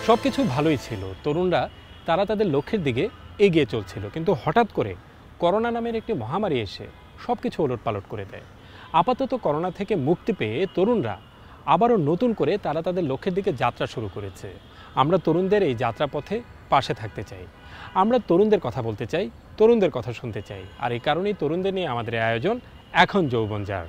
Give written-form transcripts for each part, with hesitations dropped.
সবকিছু ভালোই ছিল, তরুণরা তারা তাদের লক্ষ্যের দিকে এগিয়ে চলছিল, কিন্তু হঠাৎ করে করোনা নামের একটি মহামারী এসে সবকিছু ওলটপালট করে দেয়। আপাতত করোনা থেকে মুক্তি পেয়ে তরুণরা আবারও নতুন করে তারা তাদের লক্ষ্যের দিকে যাত্রা শুরু করেছে। আমরা তরুণদের এই যাত্রাপথে পাশে থাকতে চাই, আমরা তরুণদের কথা বলতে চাই, তরুণদের কথা শুনতে চাই, আর এই কারণেই তরুণদের নিয়ে আমাদের আয়োজন এখন যৌবনজার।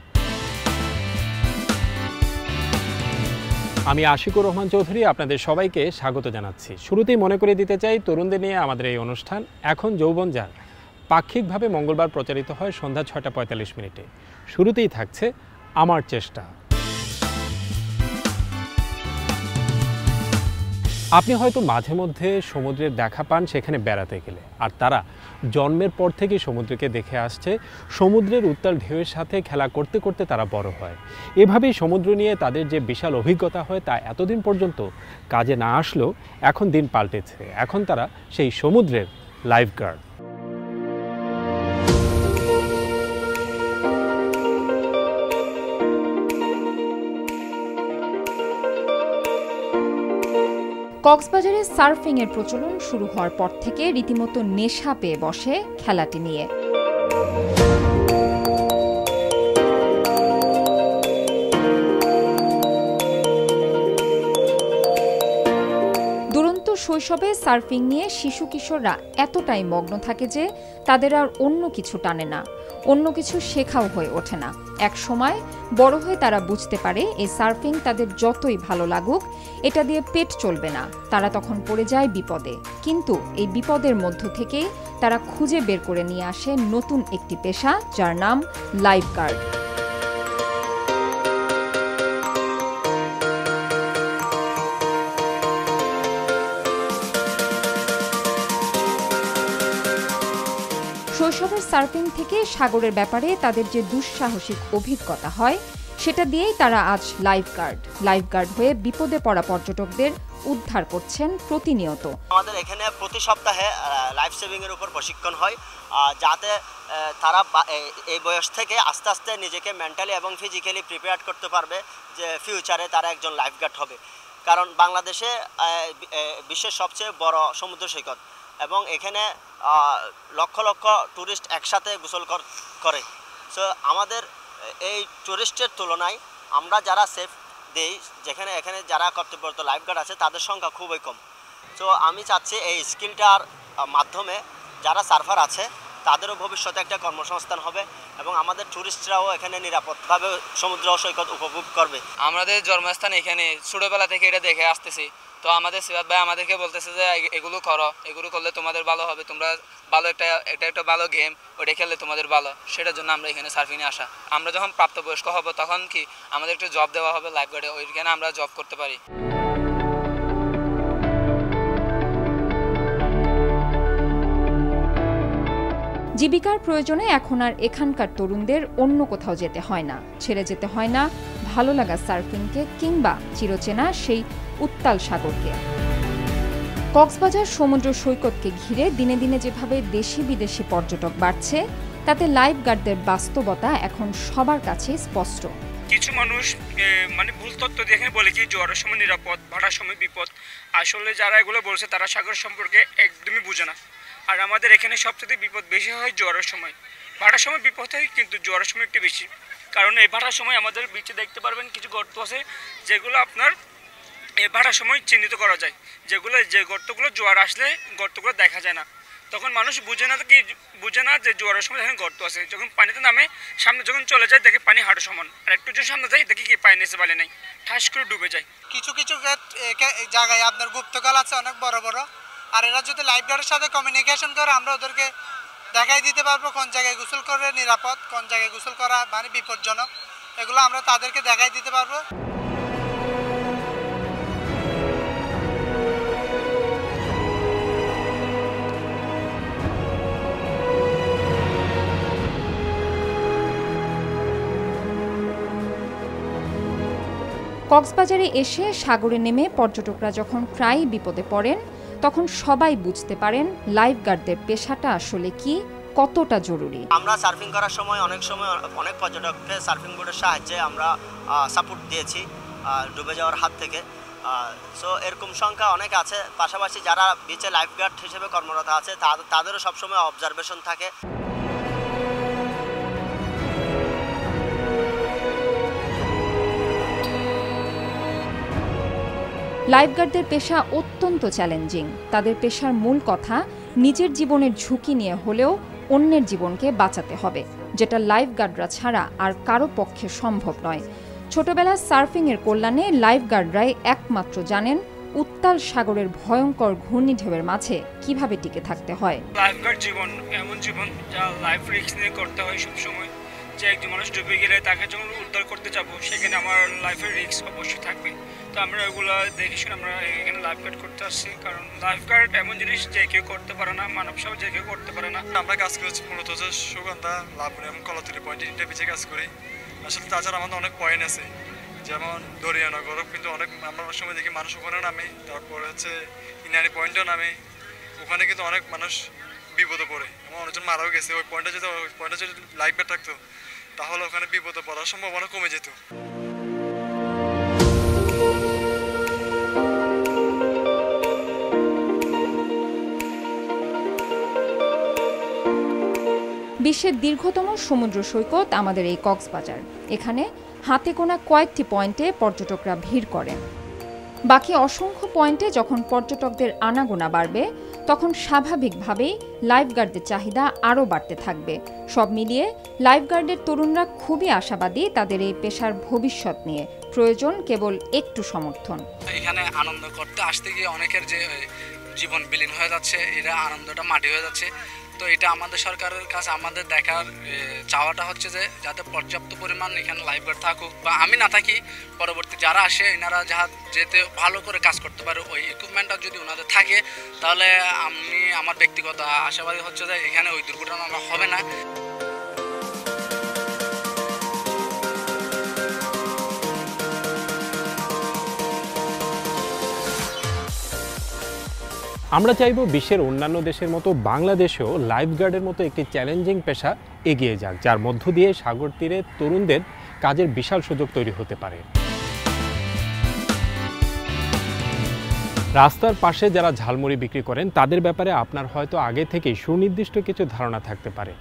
আমি আশিকুর রহমান চৌধুরী আপনাদের সবাইকে স্বাগত জানাচ্ছি। শুরুতেই মনে করে দিতে চাই, তরুণদের নিয়ে আমাদের এই অনুষ্ঠান এখন যৌবনজার পাক্ষিকভাবে মঙ্গলবার প্রচারিত হয় সন্ধ্যা ৬টা ৪৫ মিনিটে। শুরুতেই থাকছে আমার চেষ্টা। আপনি হয়তো মাঝে মধ্যে সমুদ্রের দেখা পান সেখানে বেড়াতে গেলে, আর তারা জন্মের পর থেকেই সমুদ্রকে দেখে আসছে। সমুদ্রের উত্তাল ঢেউয়ের সাথে খেলা করতে করতে তারা বড় হয়। এভাবেই সমুদ্র নিয়ে তাদের যে বিশাল অভিজ্ঞতা হয় তা এতদিন পর্যন্ত কাজে না আসলেও এখন দিন পাল্টেছে। এখন তারা সেই সমুদ্রের লাইফগার্ড। কক্সবাজারে সার্ফিংয়ের প্রচলন শুরু হওয়ার পর থেকে রীতিমতো নেশা পেয়ে বসে খেলাটি নিয়ে। দুরন্ত শৈশবে সার্ফিং নিয়ে শিশু কিশোররা এতটাই মগ্ন থাকে যে তাদের আর অন্য কিছু টানে না, অন্য কিছু শেখাও হয়ে ওঠে না। এক সময় বড় হয়ে তারা বুঝতে পারে এই সার্ফিং তাদের যতই ভালো লাগুক এটা দিয়ে পেট চলবে না। তারা তখন পড়ে যায় বিপদে, কিন্তু এই বিপদের মধ্য থেকেই তারা খুঁজে বের করে নিয়ে আসে নতুন একটি পেশা, যার নাম লাইফগার্ড। শৈশবের সার্ফিং থেকে সাগরের ব্যাপারে তাদের যে দুঃসাহসিক অভিজ্ঞতা হয় সেটা দিয়েই তারা আজ লাইফগার্ড হয়ে বিপদে পড়া পর্যটকদের উদ্ধার করছেন প্রতিনিয়ত। আমাদের এখানে প্রতি সপ্তাহে লাইফ সেভিং এর উপর প্রশিক্ষণ হয়, যাতে তারা এই বয়স থেকে আস্তে আস্তে নিজেকে মেন্টালি এবং ফিজিক্যালি প্রিপেয়ার করতে পারবে যে ফিউচারে তারা একজন লাইফগার্ড হবে। কারণ বাংলাদেশে বিশ্বের সবচেয়ে বড় সমুদ্র সৈকত এবং এখানে লক্ষ লক্ষ ট্যুরিস্ট একসাথে গোসল করে। সো আমাদের এই ট্যুরিস্টের তুলনায় আমরা যারা সেফ দেই, এখানে যারা কর্তব্যরত লাইফগার্ড আছে তাদের সংখ্যা খুবই কম। সো আমি চাচ্ছি এই স্কিলটার মাধ্যমে যারা সার্ফার আছে তাদেরও ভবিষ্যতে একটা কর্মসংস্থান হবে এবং আমাদের ট্যুরিস্টরাও এখানে নিরাপদভাবে সমুদ্র সৈকত উপভোগ করবে। আমাদের জন্মস্থান এখানে, ছোটোবেলা থেকে এটা দেখে আসতেছি। তো আমাদের সিরাত ভাই আমাদেরকে বলতেছে যে এগুলো করো, এগুলো করলে তোমাদের ভালো হবে, তোমরা ভালো একটা ভালো গেম, ওটা খেললে তোমাদের ভালো। সেটার জন্য আমরা এখানে সার্ফিংয়ে আসা। আমরা যখন প্রাপ্তবয়স্ক হব তখন কি আমাদের একটা জব দেওয়া হবে লাইফগার্ডে, ওইখানে আমরা জব করতে পারি। জীবিকার প্রয়োজনে এখন আর এখানকার তরুণদের অন্য কোথাও যেতে হয় না, ছেড়ে যেতে হয় না ভালো লাগা সার্ফিংকে কিংবা চিরচেনা সেই উত্তাল সাগরকে। কক্সবাজার সমুদ্র সৈকতকে ঘিরে দিনে দিনে যেভাবে দেশি বিদেশি পর্যটক বাড়ছে, তাতে লাইফগার্ডদের বাস্তবতা এখন সবার কাছে স্পষ্ট। কিছু মানুষ ভুল তথ্য দেখে বলে কি জোয়ারের সময় নিরাপদ, ভাটার সময় বিপদ। আসলে যারা এগুলো বলছে তারা সাগর সম্পর্কে একদমই বুঝে না। আর আমাদের এখানে সবচেয়ে বিপদ বেশি হয় জোয়ারের সময়। ভাটার সময় বিপদ হয়, কিন্তু জোয়ারের সময় একটু বেশি। কারণ এই ভাটার সময় আমাদের বিচে দেখতে পারবেন কিছু গর্ত আছে, যেগুলো আপনার এই ভাটার সময় চিহ্নিত করা যায়, যে গর্তগুলো জোয়ার আসলে গর্তগুলো দেখা যায় না। তখন মানুষ বুঝে না যে জোয়ারের সময় এখানে গর্ত আছে। যখন পানিতে নামে, সামনে যখন চলে যায় দেখে পানি হাঁটু সমান, আর একটু যদি সামনে যায় দেখি কি পানি নিচে বালি নাই, ঠাস করে ডুবে যায়। কিছু জায়গায় আপনার গুপ্তকাল আছে অনেক বড় বড়, আর এরা যদি লাইফগার্ডের সাথে কমিউনিকেশন করে আমরা ওদেরকে দেখাই দিতে পারবো কোন জায়গায় গোসল করে নিরাপদ, কোন জায়গায় গোসল করা বিপজ্জনক, এগুলো আমরা তাদেরকে দেখাই দিতে পারবো। কক্সবাজারে এসে সাগরে নেমে পর্যটকরা যখন প্রায় বিপদে পড়েন, তখন সবাই বুঝতে পারেন লাইফগার্ডদের পেশাটা আসলে কি, কতটা জরুরি। আমরা সার্ফিং করার সময় অনেক পর্যটককে সার্ফিং বোর্ডের সাহায্যে আমরা সাপোর্ট দিয়েছি ডুবে যাওয়ার হাত থেকে। সো এরকম সংখ্যা অনেক আছে। পাশাপাশি যারা বিচে লাইফগার্ড হিসেবে কর্মরত আছে তাদেরও সবসময় অবজারভেশন থাকে। লাইফগার্ডদের পেশা অত্যন্ত চ্যালেঞ্জিং। তাদের পেশার মূল কথা নিজের জীবনের ঝুঁকি নিয়ে হলেও অন্যের জীবনকে বাঁচাতে হবে, যেটা লাইফগার্ডরা ছাড়া আর কারো পক্ষে সম্ভব নয়। ছোটবেলায় সার্ফিংয়ের কল্যাণে লাইফগার্ডরাই একমাত্র জানেন উত্তাল সাগরের ভয়ঙ্কর ঘূর্ণিঢেউয়ের মাঝে কিভাবে টিকে থাকতে হয়। লাইফগার্ড জীবন এমন জীবন যা লাইফ রিস্ক নিয়ে করতে হয় সবসময়। যে একজন মানুষ ডুবে গেলে তাকে যখন উদ্ধার করতে যাব সেখানে আমার লাইফের রিস্ক অবশ্যই থাকবে। তো আমরা ওইগুলো দেখে শুনে আমরা এখানে লাইফগার্ড করতে আসছি, কারণ লাইফগার্ড এমন জিনিস যে কেউ করতে পারে না, মানব সহ যে কেউ করতে পারে না। আমরা কাজ করছি মূলত হচ্ছে সুগন্ধা, লাবণী এবং কলাতলি পয়েন্ট, তিনটা পিছিয়ে কাজ করি। আসলে তাছাড়া আমাদের অনেক পয়েন্ট আছে, যেমন দরিয়ানগর, কিন্তু অনেক আমরা অনেক সময় দেখি মানুষ ওখানে নামে, তারপরে হচ্ছে ইনারি পয়েন্টও নামে। ওখানে কিন্তু অনেক মানুষ বিপদে পড়ে এবং অনেকজন মারাও গেছে। ওই পয়েন্টে যদি লাইফগার্ড থাকতো তাহলে ওখানে বিপদে পড়ার সম্ভাবনা কমে যেত। বিশ্বের দীর্ঘতম সমুদ্র সৈকত আমাদের এই কক্সবাজার। এখানে হাতে গোনা কয়েকটি পয়েন্টে পর্যটকরা ভিড় করেন। বাকি অসংখ্য পয়েন্টে যখন পর্যটকদের আনাগোনা বাড়বে তখন স্বাভাবিকভাবেই লাইফগার্ডদের চাহিদা আরও বাড়তে থাকবে। সব মিলিয়ে লাইফগার্ডের তরুণরা খুবই আশাবাদী তাদের এই পেশার ভবিষ্যৎ নিয়ে। প্রয়োজন কেবল একটু সমর্থন। এখানে আনন্দ করতে আসতে গিয়ে অনেকের যে জীবন বিলীন হয়ে যাচ্ছে, এটা আনন্দটা মাটি হয়ে যাচ্ছে। তো এটা আমাদের সরকারের কাছে আমাদের দেখার চাওয়াটা হচ্ছে যে যাতে পর্যাপ্ত পরিমাণ এখানে লাইফগার্ড থাকুক, বা আমি না থাকি, পরবর্তী যারা আসে এনারা যেতে ভালো করে কাজ করতে পারে, ওই ইকুইপমেন্টটা যদি ওনাদের থাকে তাহলে আমি আমার ব্যক্তিগত আশাবাদী হচ্ছে যে এখানে ওই দুর্ঘটনা হবে না। আমরা চাইব বিশ্বের অন্যান্য দেশের মতো বাংলাদেশেও লাইফগার্ডের মতো একটি চ্যালেঞ্জিং পেশা এগিয়ে যাক, যার মধ্য দিয়ে সাগর তীরে তরুণদের কাজের বিশাল সুযোগ তৈরি হতে পারে। রাস্তার পাশে যারা ঝালমুড়ি বিক্রি করেন তাদের ব্যাপারে আপনার হয়তো আগে থেকেই সুনির্দিষ্ট কিছু ধারণা থাকতে পারে।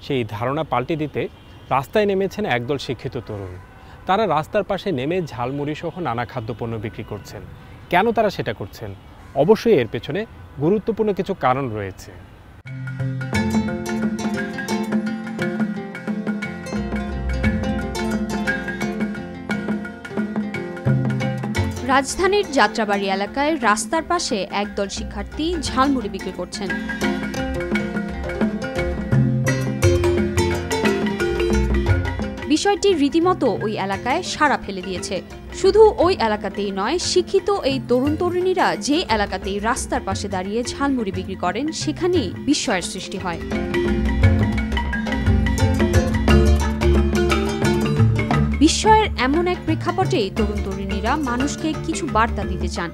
সেই ধারণা পাল্টে দিতে রাস্তায় নেমেছেন একদল শিক্ষিত তরুণ। তারা রাস্তার পাশে নেমে ঝালমুড়ি সহ নানা খাদ্যপণ্য বিক্রি করছেন। কেন তারা সেটা করছেন? অবশ্যই এর পেছনে গুরুত্বপূর্ণ কিছু কারণ রয়েছে। রাজধানীর যাত্রাবাড়ি এলাকায় রাস্তার পাশে একদল শিক্ষার্থী ঝালমুড়ি বিক্রি করছেন। বিষয়টি রীতিমতো ওই এলাকায় সাড়া ফেলে দিয়েছে। শুধু ওই এলাকাতেই নয়, শিক্ষিত এই তরুণ তরুণীরা যে এলাকাতেই রাস্তার পাশে দাঁড়িয়ে ঝালমুড়ি বিক্রি করেন সেখানেই বিস্ময়ের সৃষ্টি হয়। বিস্ময়ের এমন এক প্রেক্ষাপটেই তরুণ তরুণীরা মানুষকে কিছু বার্তা দিতে চান,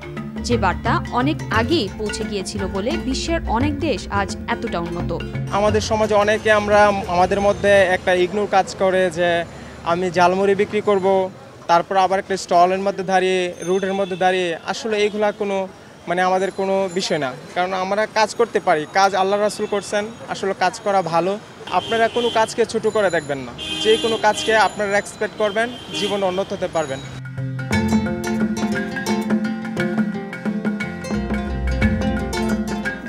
যে বার্তা অনেক আগেই পৌঁছে গিয়েছিল বলে বিশ্বের অনেক দেশ আজ এতটা উন্নত। আমাদের সমাজে অনেকে আমাদের মধ্যে একটা ইগনোর কাজ করে যে আমি ঝালমুড়ি বিক্রি করব, তারপর আবার একটা স্টলের মধ্যে দাঁড়িয়ে, রুটের মধ্যে দাঁড়িয়ে। আসলে এইগুলা আমাদের কোনো বিষয় না, কারণ আমরা কাজ করতে পারি। কাজ আল্লাহ রাসূল করছেন, আসলে কাজ করা ভালো। আপনারা কোনো কাজকে ছোট করে দেখবেন না, যে কোনো কাজকে আপনারা এক্সপেক্ট করবেন, জীবনে উন্নত হতে পারবেন।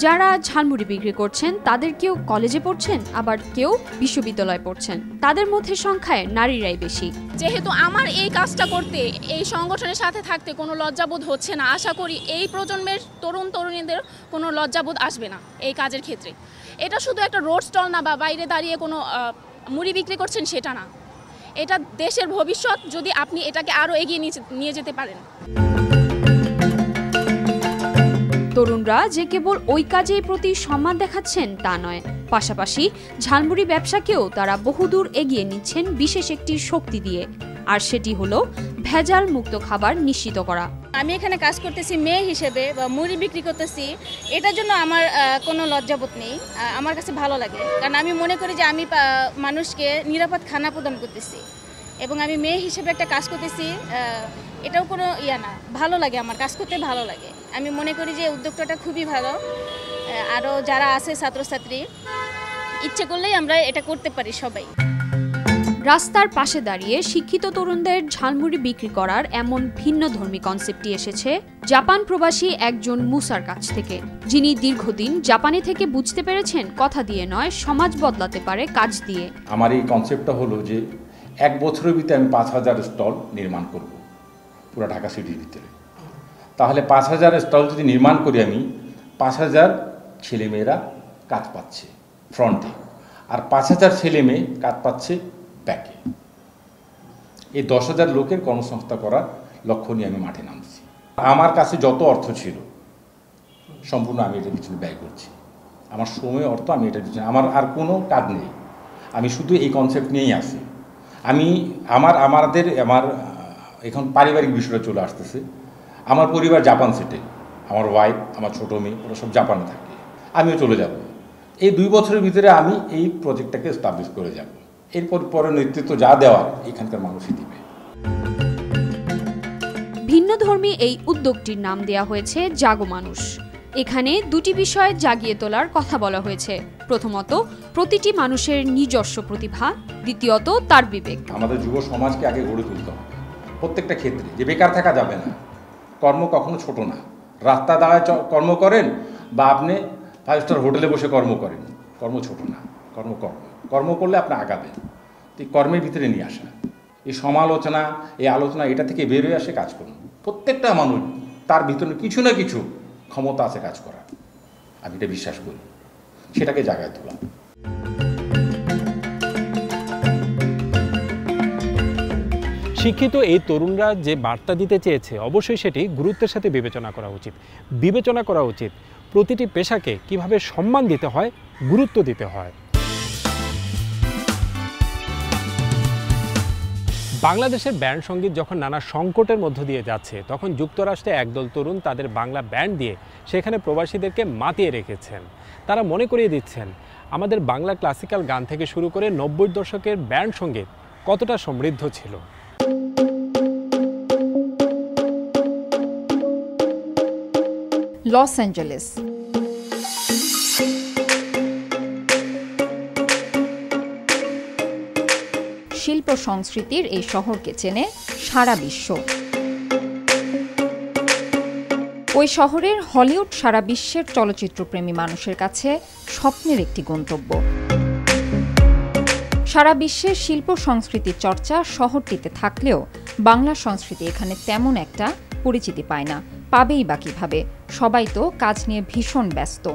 যারা ঝালমুড়ি বিক্রি করছেন তাদের কেউ কলেজে পড়ছেন, আবার কেউ বিশ্ববিদ্যালয়ে পড়ছেন। তাদের মধ্যে সংখ্যায় নারীরাই বেশি। যেহেতু আমার এই কাজটা করতে, এই সংগঠনের সাথে থাকতে কোনো লজ্জাবোধ হচ্ছে না, আশা করি এই প্রজন্মের তরুণ তরুণীদের কোনো লজ্জাবোধ আসবে না এই কাজের ক্ষেত্রে। এটা শুধু একটা রোড স্টল না, বা বাইরে দাঁড়িয়ে কোনো মুড়ি বিক্রি করছেন সেটা না। এটা দেশের ভবিষ্যৎ, যদি আপনি এটাকে আরও এগিয়ে নিয়ে যেতে পারেন। তরুণরা যে কেবল ওই কাজের প্রতি সম্মান দেখাচ্ছেন তা নয়, পাশাপাশি ঝালমুড়ি ব্যবসাকেও তারা বহুদূর এগিয়ে নিচ্ছেন বিশেষ একটি শক্তি দিয়ে, আর সেটি হলো ভেজাল মুক্ত খাবার নিশ্চিত করা। আমি এখানে কাজ করতেছি মেয়ে হিসেবে, বা মুড়ি বিক্রি করতেছি, এটার জন্য আমার কোনো লজ্জাবোধ নেই। আমার কাছে ভালো লাগে, কারণ আমি মনে করি যে আমি মানুষকে নিরাপদ খানা প্রদান করতেছি, এবং আমি মেয়ে হিসেবে একটা কাজ করতেছি। এটাও কোনো ইয়া না, ভালো লাগে, আমার কাজ করতে ভালো লাগে। আমি মনে করি যে উদ্যোক্তাটা খুবই ভালো। আরও যারা আছে ছাত্রছাত্রী, ইচ্ছে করলেই আমরা এটা করতে পারি সবাই। রাস্তার পাশে দাঁড়িয়ে শিক্ষিত তরুণদের ঝালমুড়ি বিক্রি করার এমন ভিন্নধর্মী কনসেপ্টটি এসেছে জাপান প্রবাসী একজন মুসার কাছ থেকে, যিনি দীর্ঘদিন জাপানে থেকে বুঝতে পেরেছেন কথা দিয়ে নয়, সমাজ বদলাতে পারে কাজ দিয়ে। আমার এই কনসেপ্টটা হলো যে 1 বছরের ভিতরে আমি 5000 স্টল নির্মাণ করব পুরো ঢাকা সিটির ভিতরে। তাহলে 5000 স্টল যদি নির্মাণ করি আমি, 5000 ছেলেমেয়েরা কাজ পাচ্ছে ফ্রন্টে, আর 5000 ছেলেমেয়ে কাজ পাচ্ছে ব্যাকে। এই 10,000 লোকের কর্মসংস্থান করার লক্ষ্য নিয়ে আমি মাঠে নামছি। আমার কাছে যত অর্থ ছিল সম্পূর্ণ আমি এটার পিছনে ব্যয় করছি। আমার সময় অর্থ আমি এটার পিছনে, আমার আর কোনো কাজ নেই, আমি শুধু এই কনসেপ্ট নিয়েই আছি। আমার এখন পারিবারিক বিষয়টা চলে আসতেছে। আমার পরিবার জাপান সেটে, আমার ওয়াইফ, আমার ছোটো মেয়ে, ওরা সব জাপানে থাকে, আমিও চলে যাব। এই 2 বছরের ভিতরে আমি এই প্রজেক্টটাকে এস্টাবলিশ করে যাব। এরপর পরে নেতৃত্ব যা দেওয়ার এখানকার মানুষই দিবে। ভিন্নধর্মী এই উদ্যোগটির নাম দেয়া হয়েছে জাগো মানুষ। এখানে 2টি বিষয় জাগিয়ে তোলার কথা বলা হয়েছে। প্রথমত, প্রতিটি মানুষের নিজস্ব প্রতিভা, দ্বিতীয়ত তার বিবেক। আমাদের যুব সমাজকে আগে গড়ে তুলতে হবে প্রত্যেকটা ক্ষেত্রে, যে বেকার থাকা যাবে না। কর্ম কখনো ছোট না, রাস্তা দাঁড়ায় কর্ম করেন বা আপনি 5 স্টার হোটেলে বসে কর্ম করেন, কর্ম ছোট না, কর্ম করলে আপনি আগাবেন। এই কর্মের ভিতরে নিয়ে আসা, এই সমালোচনা, এই আলোচনা, এটা থেকে বের হয়ে আসে কাজ করুন। প্রত্যেকটা মানুষ তার ভিতরে কিছু না কিছু ক্ষমতা আছে কাজ করার, আমি এটা বিশ্বাস করি, সেটাকে জাগায় তোলা। শিক্ষিত এই তরুণরা যে বার্তা দিতে চেয়েছে, অবশ্যই সেটি গুরুত্বের সাথে বিবেচনা করা উচিত। প্রতিটি পেশাকে কিভাবে সম্মান দিতে হয়, গুরুত্ব দিতে হয়। বাংলাদেশের ব্যান্ড সঙ্গীত যখন নানা সংকটের মধ্য দিয়ে যাচ্ছে, তখন যুক্তরাষ্ট্রে একদল তরুণ তাদের বাংলা ব্যান্ড দিয়ে সেখানে প্রবাসীদেরকে মাতিয়ে রেখেছেন। তারা মনে করিয়ে দিচ্ছেন আমাদের বাংলা ক্লাসিক্যাল গান থেকে শুরু করে 90 দশকের ব্যান্ড সঙ্গীত কতটা সমৃদ্ধ ছিল। Los Angeles. শিল্প সংস্কৃতির এই শহরকে চেনে সারা বিশ্ব। ওই শহরের হলিউড সারা বিশ্বের চলচ্চিত্রপ্রেমী মানুষের কাছে স্বপ্নের একটি গন্তব্য। সারা বিশ্বের শিল্প সংস্কৃতির চর্চা শহরটিতে থাকলেও বাংলা সংস্কৃতি এখানে তেমন একটা পরিচিতি পায় না, পাবেই বা কিভাবে? সবাই তো কাজ নিয়ে ভীষণ ব্যস্ত।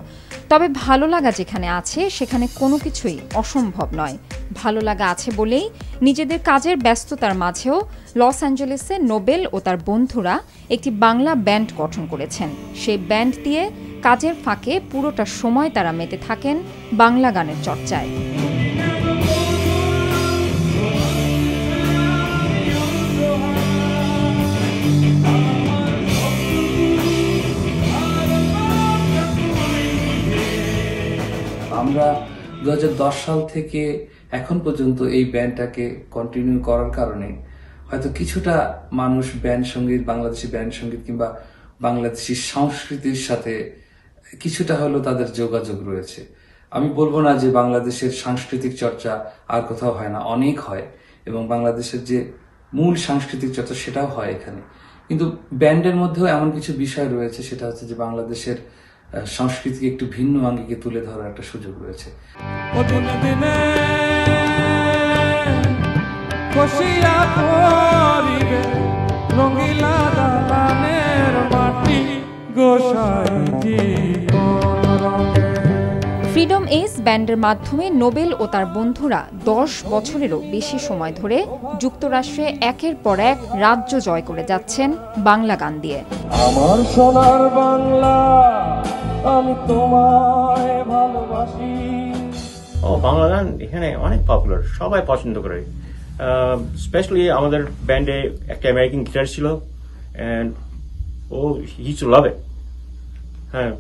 তবে ভালো লাগা যেখানে আছে সেখানে কোনো কিছুই অসম্ভব নয়। ভালো লাগা আছে বলেই নিজেদের কাজের ব্যস্ততার মাঝেও লস অ্যাঞ্জেলেসে নোবেল ও তার বন্ধুরা একটি বাংলা ব্যান্ড গঠন করেছেন। সেই ব্যান্ড দিয়ে কাজের ফাঁকে পুরোটা সময় তারা মেতে থাকেন বাংলা গানের চর্চায়। আমরা 2010 সাল থেকে এখন পর্যন্ত এই ব্যান্ডটাকে কন্টিনিউ করার কারণে হয়তো কিছুটা মানুষ ব্যান্ড সঙ্গীত, বাংলাদেশি ব্যান্ড সঙ্গীত কিংবা বাংলাদেশি সংস্কৃতির সাথে কিছুটা হলেও তাদের যোগাযোগ রয়েছে। আমি বলবো না যে বাংলাদেশের সাংস্কৃতিক চর্চা আর কোথাও হয় না, অনেক হয়, এবং বাংলাদেশের যে মূল সাংস্কৃতিক চর্চা সেটাও হয় এখানে। কিন্তু ব্যান্ডের মধ্যেও এমন কিছু বিষয় রয়েছে, সেটা হচ্ছে যে বাংলাদেশের সংস্কৃতিকে একটু ভিন্ন আঙ্গিকে তুলে ধরার একটা সুযোগ রয়েছে। ফ্রিডম এজ ব্যান্ডের মাধ্যমে নোবেল ও তার বন্ধুরা 10 বছরেরও বেশি সময় ধরে যুক্তরাষ্ট্রে একের পর এক রাজ্য জয় করে যাচ্ছেন বাংলা গান দিয়ে। আমার সোনার বাংলা, আমি তোমায় ভালোবাসি। বাংলা গান এখানে অনেক পপুলার, সবাই পছন্দ করে। স্পেশালি আমাদের ব্যান্ডে একটা আমেরিকান গিটার ছিল, এন্ড ও হি টু লাভ ইট। হ্যাঁ,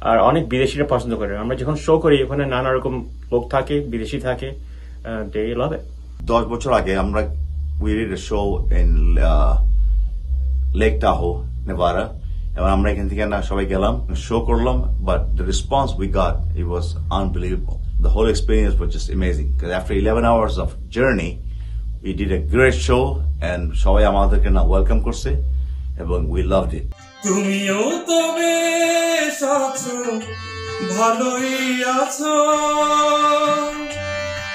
আর অনেক বিদেশিরা পছন্দ করে। আমরা যখন শো করি ওখানে নানা রকম লোক থাকে, বিদেশি থাকে, দে লাভ ইট। 10 বছর আগে আমরা we did a show in lake টাহো, Nevada. এবং আমরা এখান থেকে সবাই গেলাম, শো করলাম, but the response we got, it was unbelievable. The whole experience was just amazing because after 11 hours of journey, we did a great show and সবাই আমাদেরকে না ওয়েলকাম করছে এবং we loved it. তুমিও তো বেশ আছো, ভালোই আছো,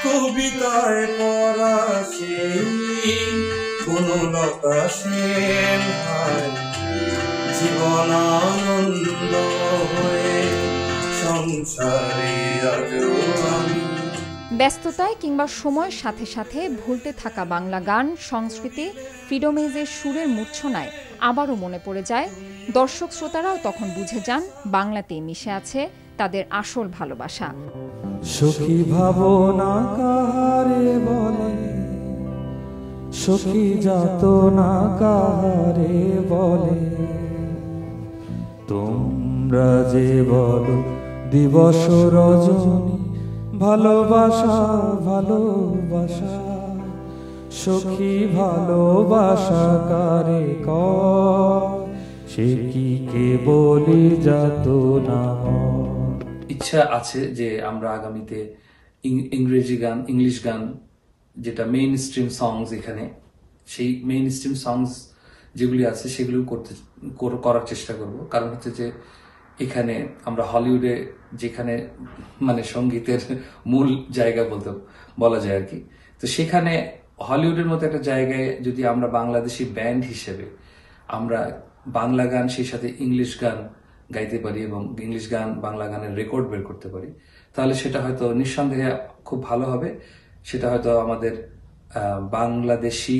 কবিতায় পড়া সেই বনলতা সেন হায়, জীবন আনন্দ হয়ে সংসারে আজও আমি। ব্যস্ততায় কিংবা সময়ের সাথে সাথে ভুলতে থাকা বাংলা গান, সংস্কৃতি, ফ্রিডমেজের সুরের মূর্ছনায় আবারও মনে পড়ে যায়। দর্শক শ্রোতারাও তখন বুঝে যান বাংলাতেই মিশে আছে তাদের আসল ভালোবাসা। সখী ভাবনা কাহারে বলে, সখী যাতনা কাহারে বলে, তোমরা যে বলো দিবস রজনী, ভালোবাসা ভালোবাসা, সখী ভালোবাসা কারে কয়, সে কি কেবলই যাতনা। ইচ্ছা আছে যে আমরা আগামীতে ইংরেজি গান, ইংলিশ গান, যেটা মেইন স্ট্রিম সংস, এখানে সেই মেইন স্ট্রিম সংস যেগুলি আছে সেগুলো করার চেষ্টা করব। কারণ হচ্ছে যে এখানে আমরা হলিউডে যেখানে মানে সঙ্গীতের মূল জায়গা বলা যায় আর কি, তো সেখানে হলিউডের মতো একটা জায়গায় যদি আমরা বাংলাদেশি ব্যান্ড হিসেবে আমরা বাংলা গান সেই সাথে ইংলিশ গান গাইতে পারি এবং ইংলিশ গান বাংলা গানের রেকর্ড বের করতে পারি, তাহলে সেটা হয়তো নিঃসন্দেহে খুব ভালো হবে। সেটা হয়তো আমাদের বাংলাদেশি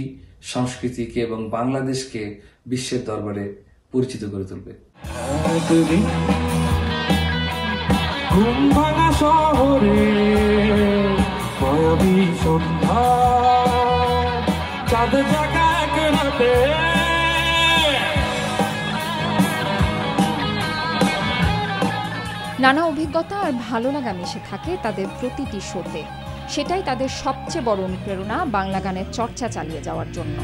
সংস্কৃতিকে এবং বাংলাদেশকে বিশ্বের দরবারে পরিচিত করে তুলবে। ঘুম ভাঙা শহরে মায়াবী সন্ধ্যা, চাঁদ জাগা এক রাতে, নানা অভিজ্ঞতা আর ভালো লাগা মিশে থাকে তাদের প্রতিটি শোতে। সেটাই তাদের সবচেয়ে বড় অনুপ্রেরণা বাংলা গানের চর্চা চালিয়ে যাওয়ার জন্য।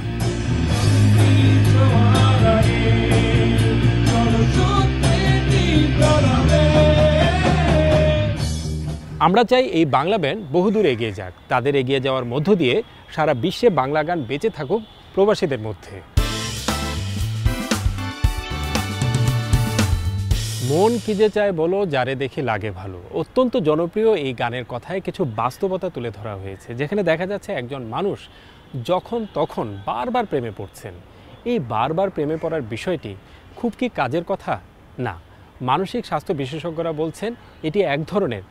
আমরা চাই এই বাংলা ব্যান্ড বহুদূর এগিয়ে যাক, তাদের এগিয়ে যাওয়ার মধ্য দিয়ে সারা বিশ্বে বাংলা গান বেঁচে থাকুক প্রবাসীদের মধ্যে। মন কি যে চায় বলো, যারে দেখি লাগে ভালো, অত্যন্ত জনপ্রিয় এই গানের কথায় কিছু বাস্তবতা তুলে ধরা হয়েছে, যেখানে দেখা যাচ্ছে একজন মানুষ যখন তখন বারবার প্রেমে পড়ছেন। এই বারবার প্রেমে পড়ার বিষয়টি খুব কি কাজের কথা? না, মানসিক স্বাস্থ্য বিশেষজ্ঞরা বলছেন এটি এক ধরনের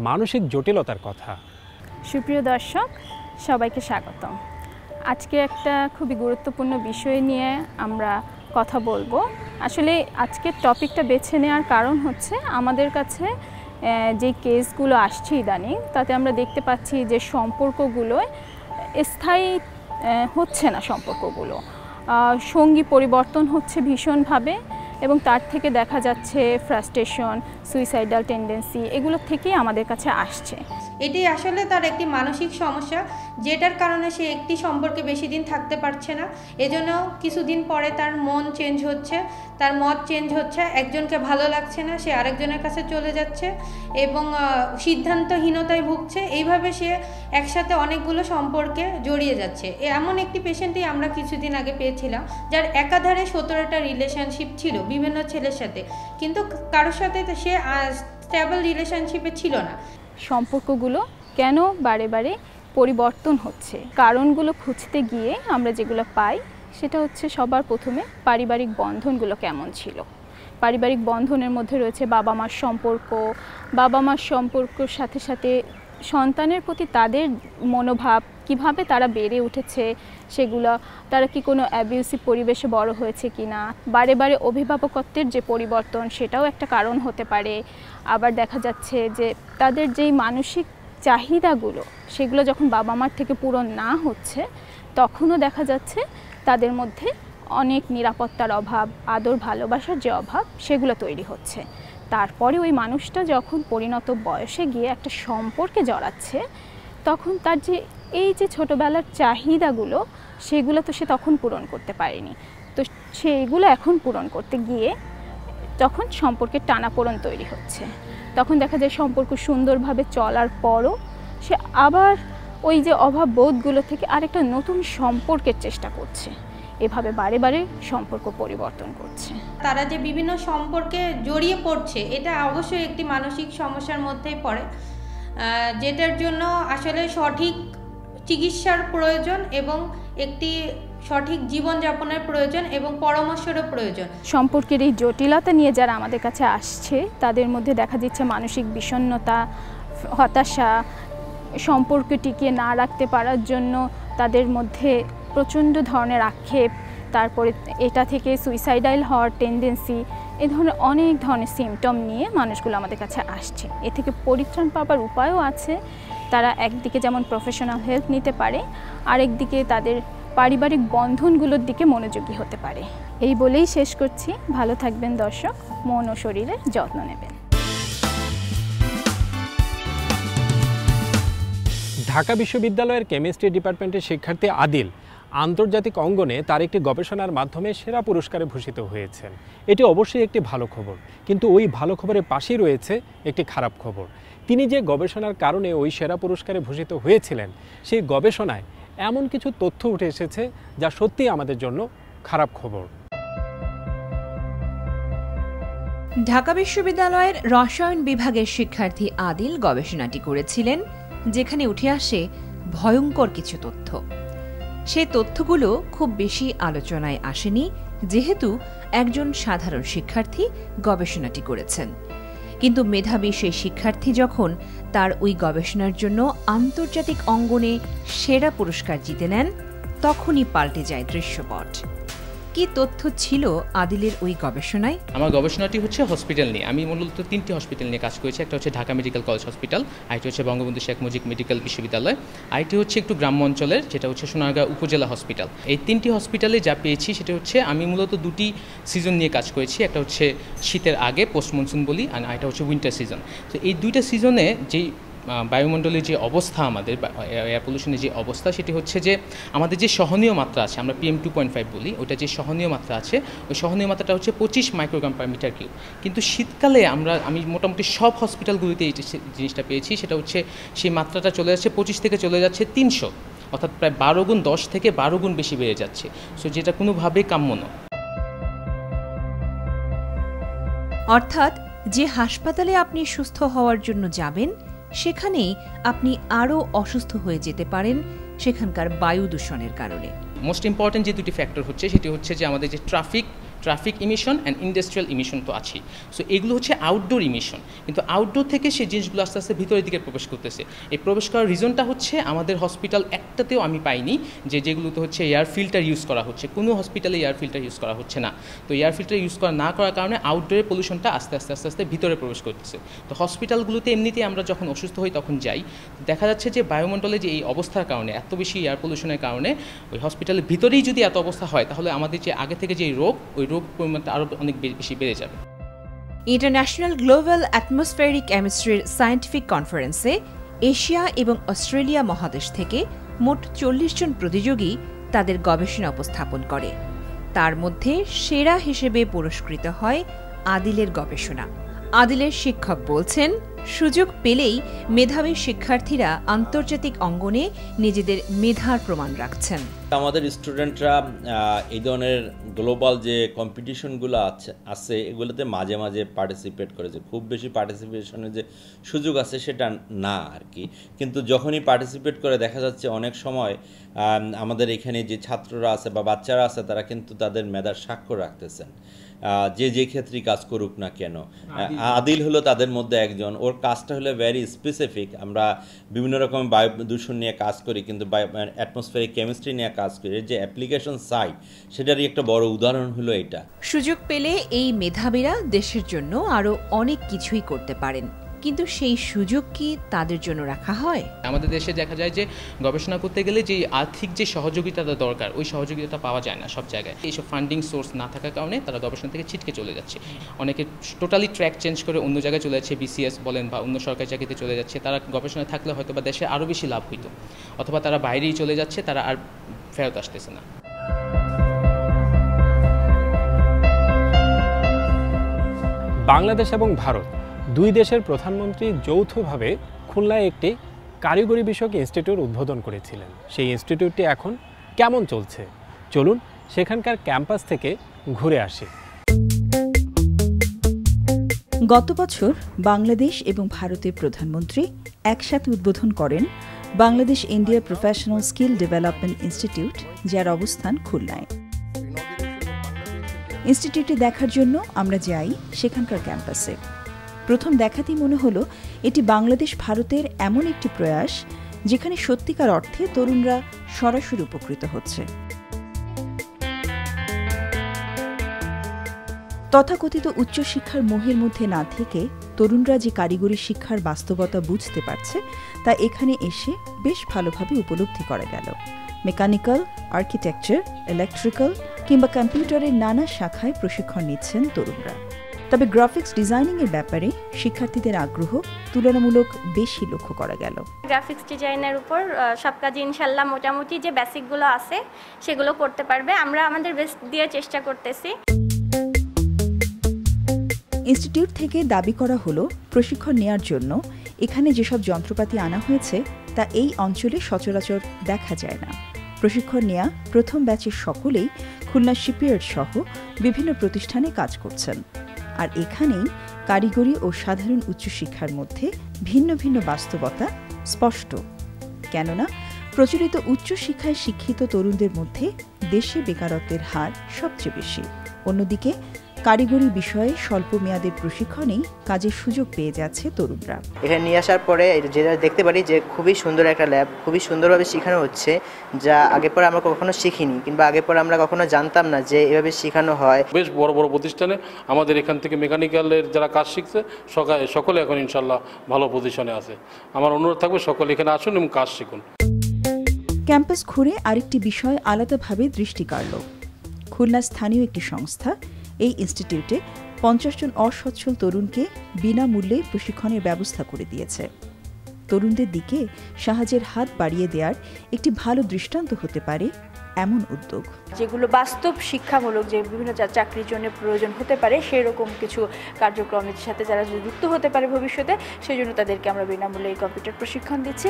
মানসিক জটিলতার কথা। সুপ্রিয় দর্শক, সবাইকে স্বাগতম। আজকে একটা খুবই গুরুত্বপূর্ণ বিষয় নিয়ে আমরা কথা বলবো। আসলে আজকের টপিকটা বেছে নেওয়ার কারণ হচ্ছে আমাদের কাছে যে কেসগুলো আসছে ইদানিং, তাতে আমরা দেখতে পাচ্ছি যে সম্পর্কগুলো স্থায়ী হচ্ছে না। সম্পর্কগুলো সঙ্গী পরিবর্তন হচ্ছে ভীষণভাবে এবং তার থেকে দেখা যাচ্ছে ফ্রাস্ট্রেশন, সুইসাইডাল টেন্ডেন্সি, এগুলো থেকেই আমাদের কাছে আসছে। এটি আসলে তার একটি মানসিক সমস্যা, যেটার কারণে সে একটি সম্পর্কে বেশি দিন থাকতে পারছে না। এজন্য কিছুদিন পরে তার মন চেঞ্জ হচ্ছে, তার মত চেঞ্জ হচ্ছে, একজনকে ভালো লাগছে না, সে আরেকজনের কাছে চলে যাচ্ছে এবং সিদ্ধান্তহীনতায় ভুগছে। এইভাবে সে একসাথে অনেকগুলো সম্পর্কে জড়িয়ে যাচ্ছে। এমন একটি পেশেন্টই আমরা কিছুদিন আগে পেয়েছিলাম, যার একাধারে 17টা রিলেশনশিপ ছিল বিভিন্ন ছেলের সাথে, কিন্তু কারোর সাথে সে স্টেবল রিলেশনশিপে ছিল না। সম্পর্কগুলো কেন বারে বারে পরিবর্তন হচ্ছে, কারণগুলো খুঁজতে গিয়ে আমরা যেগুলো পাই সেটা হচ্ছে সবার প্রথমে পারিবারিক বন্ধনগুলো কেমন ছিল। পারিবারিক বন্ধনের মধ্যে রয়েছে বাবা মার সম্পর্ক, বাবা মার সম্পর্কের সাথে সাথে সন্তানের প্রতি তাদের মনোভাব, কিভাবে তারা বেড়ে উঠেছে সেগুলো, তারা কি কোনো অ্যাবিউসিভ পরিবেশে বড় হয়েছে কি না, বারে বারে অভিভাবকত্বের যে পরিবর্তন সেটাও একটা কারণ হতে পারে। আবার দেখা যাচ্ছে যে তাদের যেই মানসিক চাহিদাগুলো সেগুলো যখন বাবা মার থেকে পূরণ না হচ্ছে, তখনও দেখা যাচ্ছে তাদের মধ্যে অনেক নিরাপত্তার অভাব, আদর ভালোবাসার যে অভাব সেগুলো তৈরি হচ্ছে। তারপরে ওই মানুষটা যখন পরিণত বয়সে গিয়ে একটা সম্পর্কে জড়াচ্ছে, তখন তার যে এই যে ছোটোবেলার চাহিদাগুলো সেগুলো তো সে তখন পূরণ করতে পারেনি। তো সেইগুলো এখন পূরণ করতে গিয়ে তখন সম্পর্কের টানাপোড়েন তৈরি হচ্ছে। তখন দেখা যায় সম্পর্ক সুন্দরভাবে চলার পরও সে আবার ওই যে অভাব বোধগুলো থেকে আরেকটা নতুন সম্পর্কের চেষ্টা করছে, এভাবে বারে বারে সম্পর্ক পরিবর্তন করছে। তারা যে বিভিন্ন সম্পর্কে জড়িয়ে পড়ছে এটা অবশ্যই একটি মানসিক সমস্যার মধ্যেই পড়ে, যেটার জন্য আসলে সঠিক চিকিৎসার প্রয়োজন এবং একটি সঠিক জীবনযাপনের প্রয়োজন এবং পরামর্শেরও প্রয়োজন। সম্পর্কের এই জটিলতা নিয়ে যারা আমাদের কাছে আসছে তাদের মধ্যে দেখা যাচ্ছে মানসিক বিষণ্ণতা, হতাশা, সম্পর্ক টিকিয়ে না রাখতে পারার জন্য তাদের মধ্যে প্রচণ্ড ধরনের আক্ষেপ, তারপরে এটা থেকে সুইসাইডাল হওয়ার টেন্ডেন্সি, এই ধরনের অনেক ধরনের সিমটম নিয়ে মানুষগুলো আমাদের কাছে আসছে। এ থেকে পরিত্রাণ পাওয়ার উপায়ও আছে। তারা একদিকে যেমন প্রফেশনাল হেল্প নিতে পারে, আরেকদিকে তাদের পারিবারিক বন্ধনগুলোর দিকে মনোযোগী হতে পারে। এই বলেই শেষ করছি। ভালো থাকবেন দর্শক, মন ও শরীরের যত্ন নেবেন। ঢাকা বিশ্ববিদ্যালয়ের কেমিস্ট্রি ডিপার্টমেন্টের শিক্ষার্থী আদিল আন্তর্জাতিক অঙ্গনে তার একটি গবেষণার মাধ্যমে সেরা পুরস্কারে ভূষিত হয়েছেন। এটি অবশ্যই একটি ভালো খবর, কিন্তু ওই ভালো খবরের পাশেই রয়েছে একটি খারাপ খবর। তিনি যে গবেষণার কারণে ওই সেরা পুরস্কারে ভূষিত হয়েছিলেন, সেই গবেষণায় এমন কিছু তথ্য উঠে এসেছে যা সত্যিই আমাদের জন্য খারাপ খবর। ঢাকা বিশ্ববিদ্যালয়ের রসায়ন বিভাগের শিক্ষার্থী আদিল গবেষণাটি করেছিলেন, যেখানে উঠে আসে ভয়ঙ্কর কিছু তথ্য। সেই তথ্যগুলো খুব বেশি আলোচনায় আসেনি, যেহেতু একজন সাধারণ শিক্ষার্থী গবেষণাটি করেছেন। কিন্তু মেধাবী সেই শিক্ষার্থী যখন তার ওই গবেষণার জন্য আন্তর্জাতিক অঙ্গনে সেরা পুরস্কার জিতে নেন, তখনই পাল্টে যায় দৃশ্যপট। কি তথ্য ছিল আদিলের ওই গবেষণায়? আমার গবেষণাটি হচ্ছে হসপিটাল নিয়ে। আমি মূলত 3টি হসপিটাল নিয়ে কাজ করেছি। একটা হচ্ছে ঢাকা মেডিকেল কলেজ হসপিটাল, আরেকটি হচ্ছে বঙ্গবন্ধু শেখ মুজিব মেডিকেল বিশ্ববিদ্যালয়, আরেকটি হচ্ছে একটু গ্রাম্য অঞ্চলের, যেটা হচ্ছে সোনারগাঁও উপজেলা হসপিটাল। এই 3টি হসপিটালে যা পেয়েছি সেটা হচ্ছে আমি মূলত 2টি সিজন নিয়ে কাজ করেছি। একটা হচ্ছে শীতের আগে, পোস্ট মনসুন বলি, আর এটা হচ্ছে উইন্টার সিজন। তো এই 2টা সিজনে যেই বায়ুমণ্ডলের যে অবস্থা, আমাদের এয়ার পলিউশনের যে অবস্থা, সেটি হচ্ছে যে আমাদের যে সহনীয় মাত্রা আছে, আমরা PM 2.5 বলি, ওটা যে সহনীয় মাত্রা আছে, ওই সহনীয় মাত্রাটা হচ্ছে 25 মাইক্রোগ্রাম পার মিটার কিউব। কিন্তু শীতকালে আমি মোটামুটি সব হসপিটালগুলিতে এই জিনিসটা পেয়েছি, সেটা হচ্ছে সেই মাত্রাটা চলে যাচ্ছে 25 থেকে চলে যাচ্ছে 300, অর্থাৎ প্রায় 12 গুণ, 10 থেকে 12 গুণ বেশি বেড়ে যাচ্ছে। সো যেটা কোনোভাবেই কাম্য নয়। অর্থাৎ যে হাসপাতালে আপনি সুস্থ হওয়ার জন্য যাবেন, সেখানেই আপনি আরও অসুস্থ হয়ে যেতে পারেন সেখানকার বায়ু দূষণের কারণে। মোস্ট ইম্পর্টেন্ট যে 2টি ফ্যাক্টর হচ্ছে, সেটি হচ্ছে যে আমাদের যে traffic emission and industrial emission তো আছেই। সো এগুলো হচ্ছে আউটডোর ইমিশন, কিন্তু আউটডোর থেকে সেই জিনিসগুলো আস্তে আস্তে ভিতরের দিকে প্রবেশ করতেছে। এই প্রবেশ করার রিজনটা হচ্ছে আমাদের হসপিটাল একটাতেও আমি পাইনি যেগুলোতে হচ্ছে এয়ার ফিল্টার ইউজ করা হচ্ছে। কোনো হসপিটালে এয়ার ফিল্টার ইউজ করা হচ্ছে না। তো এয়ার ফিল্টার ইউজ করা না করার কারণে আউটডোরের পলিউশনটা আস্তে আস্তে ভিতরে প্রবেশ করতেছে। তো হসপিটালগুলোতে এমনিতেই আমরা যখন অসুস্থ হই তখন যাই, দেখা যাচ্ছে যে বায়ুমণ্ডলে যে এই অবস্থার কারণে, এত বেশি এয়ার পলিউশনের কারণে ওই হসপিটালের ভিতরেই যদি এত অবস্থা হয়, তাহলে আমাদের যে আগে থেকে যে রোগ, ওই রোগ পরিমাণটা আরও অনেক বেশি বেড়ে যাবে। ইন্টারন্যাশনাল গ্লোবাল অ্যাটমসফেরিক কেমিস্ট্রির সায়েন্টিফিক কনফারেন্সে এশিয়া এবং অস্ট্রেলিয়া মহাদেশ থেকে মোট 40 জন প্রতিযোগী তাদের গবেষণা উপস্থাপন করে। তার মধ্যে সেরা হিসেবে পুরস্কৃত হয় আদিলের গবেষণা। আদিলের শিক্ষক বলছেন, সুযোগ পেলেই মেধাবী শিক্ষার্থীরা আন্তর্জাতিক অঙ্গনে নিজেদের মেধার প্রমাণ রাখছেন। আমাদের স্টুডেন্টরা এই ধরনের গ্লোবাল যে কম্পিটিশনগুলো আছে এগুলোতে মাঝে মাঝে পার্টিসিপেট করেছে। খুব বেশি পার্টিসিপেশনের যে সুযোগ আছে সেটা না আর কি, কিন্তু যখনই পার্টিসিপেট করে দেখা যাচ্ছে অনেক সময় আমাদের এখানে যে ছাত্ররা আছে বা বাচ্চারা আছে তারা কিন্তু তাদের মেধার স্বাক্ষর রাখতেছেন, যে ক্ষেত্রেই কাজ করুক না কেন। আদিল হলো তাদের মধ্যে একজন। ওর কাজটা হলো ভেরি স্পেসিফিক। আমরা বিভিন্ন রকম বায়ু দূষণ নিয়ে কাজ করি, কিন্তু অ্যাটমসফেরিক কেমিস্ট্রি নিয়ে কাজ করি। যে অ্যাপ্লিকেশন সাইট, সেটারই একটা বড় উদাহরণ হলো এটা। সুযোগ পেলে এই মেধাবীরা দেশের জন্য আরও অনেক কিছুই করতে পারেন, কিন্তু সেই সুযোগ কি তাদের জন্য রাখা হয়? আমাদের দেশে দেখা যায় যে গবেষণা করতে গেলে যে আর্থিক যে সহযোগিতাটা দরকার, ওই সহযোগিতাটা পাওয়া যায় না সব জায়গায়। এইসব ফান্ডিং সোর্স না থাকার কারণে তারা গবেষণা থেকে ছিটকে চলে যাচ্ছে। অনেকে টোটালি ট্র্যাক চেঞ্জ করে অন্য জায়গায় চলে যাচ্ছে, BCS বলেন বা অন্য সরকারি চাকরিতে চলে যাচ্ছে। তারা গবেষণায় থাকলে হয়তো বা দেশে আরও বেশি লাভ হইতো, অথবা তারা বাইরেই চলে যাচ্ছে, তারা আর ফেরত আসতেছে না। বাংলাদেশ এবং ভারত দুই দেশের প্রধানমন্ত্রী যৌথভাবে খুলনায় একটি কারিগরি বিষয়ক ইনস্টিটিউট উদ্বোধন করেছিলেন। সেই ইনস্টিটিউটটি এখন কেমন চলছে চলুন সেখানকার ক্যাম্পাস থেকে ঘুরে আসি। গত বছর বাংলাদেশ এবং ভারতের প্রধানমন্ত্রী একসাথে উদ্বোধন করেন Bangladesh India professional skill development institute, যার অবস্থান খুলনায়। ইনস্টিটিউটটি দেখার জন্য আমরা যাই সেখানকার ক্যাম্পাসে। প্রথম দেখাতেই মনে হলো এটি বাংলাদেশ ভারতের এমন একটি প্রয়াস যেখানে সত্যিকার অর্থে তরুণরা সরাসরি উপকৃত হচ্ছে। তথাকথিত উচ্চশিক্ষার মোহের মধ্যে না থেকে তরুণরা যে কারিগরি শিক্ষার বাস্তবতা বুঝতে পারছে তা এখানে এসে বেশ ভালোভাবে উপলব্ধি করা গেল। মেকানিক্যাল, আর্কিটেকচার, ইলেকট্রিক্যাল কিংবা কম্পিউটারের নানা শাখায় প্রশিক্ষণ নিচ্ছেন তরুণরা। তবে গ্রাফিক্স ডিজাইনিংয়ের ব্যাপারে শিক্ষার্থীদের আগ্রহ তুলনামূলক বেশি লক্ষ্য করা গেল। গ্রাফিক্স ডিজাইনের উপর সব কাজ ইনশাল্লাহ মোটামুটি যে বেসিকগুলো আছে সেগুলো করতে পারবে। আমরা আমাদের বেস্ট দিয়ে চেষ্টা করতেছি। ইনস্টিটিউট থেকে দাবি করা হলো প্রশিক্ষণ নেয়ার জন্য এখানে যেসব যন্ত্রপাতি আনা হয়েছে তা এই অঞ্চলে সচরাচর দেখা যায় না। প্রশিক্ষণ নেয়া প্রথম ব্যাচের সকলেই খুলনা শিপইয়ার্ড সহ বিভিন্ন প্রতিষ্ঠানে কাজ করছেন। আর এখানেই কারিগরি ও সাধারণ উচ্চশিক্ষার মধ্যে ভিন্ন ভিন্ন বাস্তবতা স্পষ্ট। কেননা প্রচলিত উচ্চশিক্ষায় শিক্ষিত তরুণদের মধ্যে দেশে বেকারত্বের হার সবচেয়ে বেশি। অন্যদিকে কারিগরি বিষয়ে স্বল্প মেয়াদের প্রশিক্ষণেই কাজের সুযোগ পেয়ে যাচ্ছে তরুণরা। এখানে নিয়ে আসার পরে যেটা দেখতে পারি যে খুবই সুন্দর একটা ল্যাব, খুবই সুন্দরভাবে শেখানো হচ্ছে, যা আগে পরে আমরা কখনো শিখিনি কিংবা আগে পরে আমরা কখনো জানতাম না যে এভাবে শেখানো হয়। বেশ বড় বড় প্রতিষ্ঠানে আমাদের এখান থেকে মেকানিক্যালের যারা কাজ শিখছে সকলে এখন ইনশাল্লাহ ভালো পজিশনে আছে। আমার অনুরোধ থাকবে সকলে এখানে আসুন এবং কাজ শিখুন। ক্যাম্পাস ঘুরে আরেকটি বিষয় আলাদাভাবে দৃষ্টি কাড়ল। খুলনা স্থানীয় একটি সংস্থা এই ইনস্টিটিউটে 50 জন অসচ্ছল তরুণকে বিনামূল্যে প্রশিক্ষণের ব্যবস্থা করে দিয়েছে। তরুণদের দিকে সাহায্যের হাত বাড়িয়ে দেওয়ার একটি ভালো দৃষ্টান্ত হতে পারে এমন উদ্যোগ। যেগুলো বাস্তব শিক্ষামূলক, যে বিভিন্ন চাকরির জন্য প্রয়োজন হতে পারে সেরকম কিছু কার্যক্রমের সাথে যারা যুক্ত হতে পারে ভবিষ্যতে, সেই জন্য তাদেরকে আমরা বিনামূল্যে এই কম্পিউটার প্রশিক্ষণ দিচ্ছি।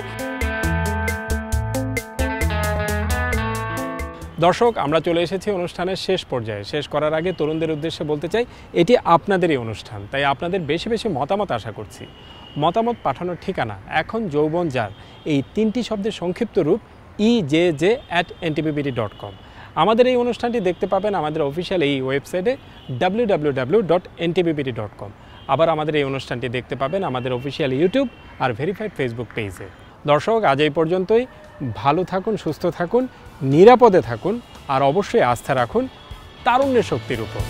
দর্শক, আমরা চলে এসেছি অনুষ্ঠানের শেষ পর্যায়ে। শেষ করার আগে তরুণদের উদ্দেশ্যে বলতে চাই এটি আপনাদেরই অনুষ্ঠান, তাই আপনাদের বেশি বেশি মতামত আশা করছি। মতামত পাঠানোর ঠিকানা এখন যৌবন যার এই 3টি শব্দের সংক্ষিপ্ত রূপ ejj@ntbbt.com। আমাদের এই অনুষ্ঠানটি দেখতে পাবেন আমাদের অফিসিয়াল এই ওয়েবসাইটে www.ntbbt.com। আবার আমাদের এই অনুষ্ঠানটি দেখতে পাবেন আমাদের অফিসিয়াল ইউটিউব আর ভেরিফাইড ফেসবুক পেজে। দর্শক, আজ এই পর্যন্তই। ভালো থাকুন, সুস্থ থাকুন, নিরাপদে থাকুন আর অবশ্যই আস্থা রাখুন তারুণ্যের শক্তির উপর।